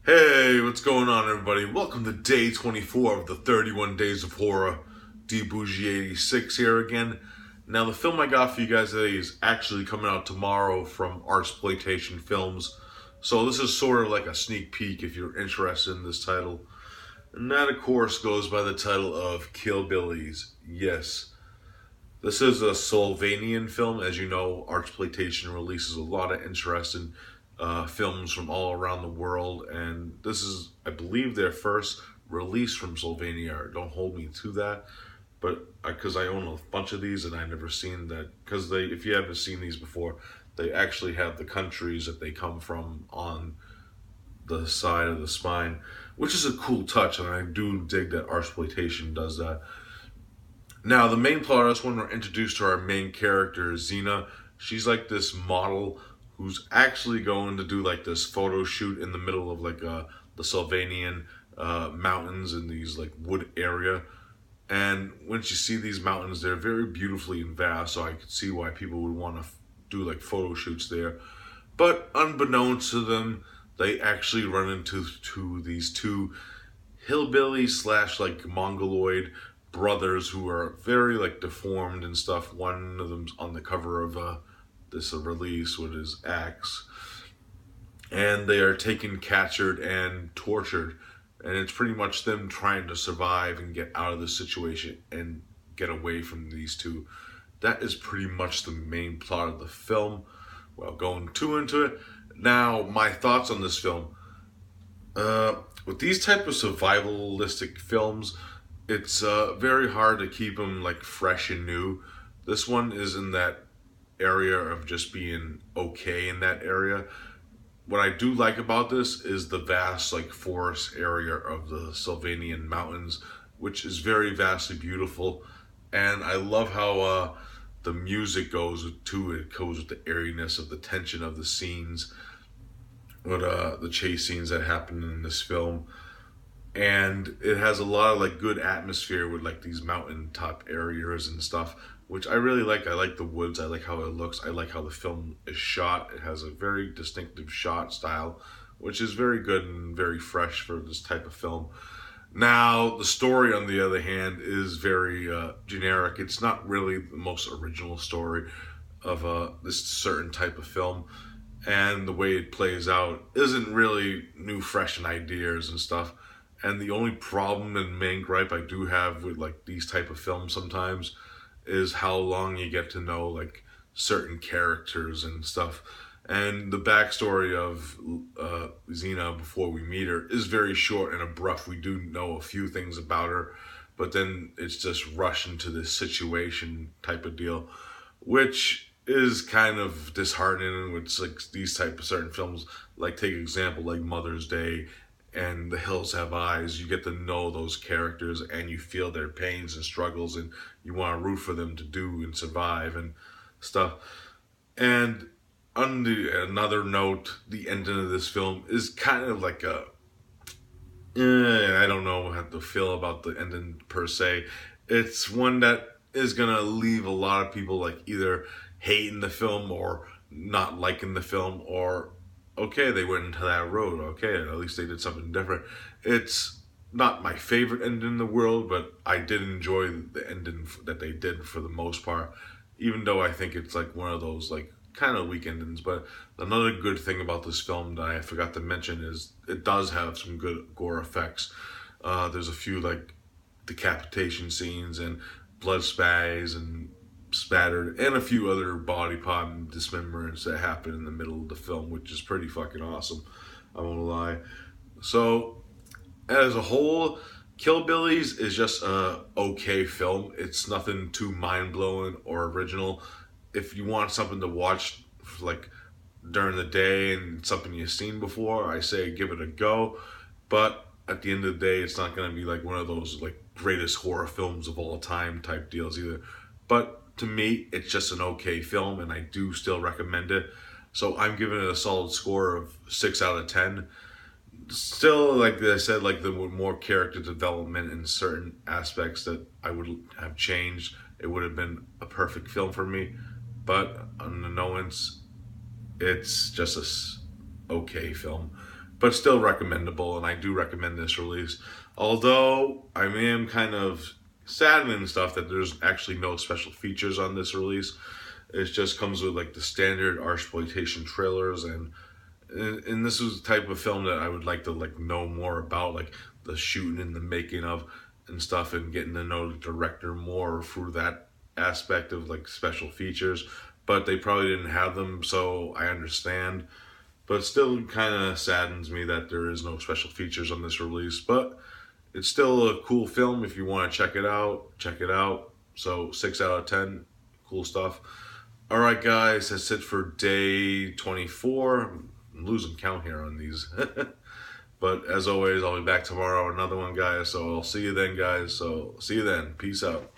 Hey, what's going on, everybody? Welcome to day 24 of the 31 Days of Horror. D Bougie 86 here again. Now, the film I got for you guys today is actually coming out tomorrow from Artsploitation Films. So, this is sort of like a sneak peek if you're interested in this title. And that, of course, goes by the title of Killbillies. Yes. This is a Slovenian film. As you know, Artsploitation releases a lot of interesting films from all around the world, and this is, I believe, their first release from Slovenia. Don't hold me to that, but because I own a bunch of these and I never seen that, because they, if you haven't seen these before, they actually have the countries that they come from on the side of the spine, which is a cool touch, and I do dig that Artsploitation does that. Now, the main plot of this one, we're introduced to our main character, Zena. She's like this model who's actually going to do like this photo shoot in the middle of like the Slovenian mountains in these like wood area. And once you see these mountains, they're very beautifully and vast, so I could see why people would want to do like photo shoots there. But unbeknownst to them, they actually run into these two hillbilly slash like mongoloid brothers who are very like deformed and stuff. One of them's on the cover of this release with his axe, and they are taken captured and tortured, and it's pretty much them trying to survive and get out of the situation and get away from these two. That is pretty much the main plot of the film. Well, going too into it now, my thoughts on this film. With these type of survivalistic films, it's very hard to keep them like fresh and new. This one is in that area of just being okay in that area. What I do like about this is the vast like forest area of the Slovenian mountains, which is very vastly beautiful, and I love how the music goes to it. It goes with the airiness of the tension of the scenes, with the chase scenes that happen in this film, and it has a lot of like good atmosphere with like these mountaintop areas and stuff, which I really like. I like the woods, I like how it looks, I like how the film is shot. It has a very distinctive shot style, which is very good and very fresh for this type of film. Now, the story, on the other hand, is very generic. It's not really the most original story of this certain type of film, and the way it plays out isn't really new, fresh, and ideas and stuff. And the only problem and main gripe I do have with like these type of films sometimes is how long you get to know like certain characters and stuff. And the backstory of Xena before we meet her is very short and abrupt. We do know a few things about her, but then it's just rushed into this situation type of deal, which is kind of disheartening with like these type of certain films. Like take example like Mother's Day and The Hills Have Eyes. You get to know those characters and you feel their pains and struggles, and you want to root for them to do and survive and stuff. And on another note, the ending of this film is kind of like a I don't know how to feel about the ending per se. It's one that is gonna leave a lot of people like either hating the film or not liking the film, or okay, they went into that road. Okay, at least they did something different. It's not my favorite ending in the world, but I did enjoy the ending that they did for the most part. Even though I think it's like one of those like kind of weak endings. But another good thing about this film that I forgot to mention is it does have some good gore effects. There's a few like decapitation scenes and blood spays and spattered, and a few other body part and dismemberments that happen in the middle of the film, which is pretty fucking awesome. I won't lie. So, as a whole, Killbillies is just a okay film. It's nothing too mind blowing or original. If you want something to watch like during the day and something you've seen before, I say give it a go. But at the end of the day, it's not gonna be like one of those like greatest horror films of all time type deals either. But to me, it's just an okay film, and I do still recommend it. So I'm giving it a solid score of 6 out of 10. Still, like I said, like the more character development in certain aspects that I would have changed, it would have been a perfect film for me. But on the knowings, it's just a okay film. but still recommendable, and I do recommend this release. Although I am kind of saddened and stuff that there's actually no special features on this release. It just comes with like the standard Artsploitation trailers, and this is the type of film that I would like to like know more about, like the shooting and the making of and stuff, and getting to know the director more through that aspect of like special features. But they probably didn't have them, so I understand. But still kind of saddens me that there is no special features on this release. But it's still a cool film. If you want to check it out, check it out. So 6 out of 10, cool stuff. All right, guys, that's it for day 24. I'm losing count here on these. But as always, I'll be back tomorrow with another one, guys. So I'll see you then, guys. So see you then. Peace out.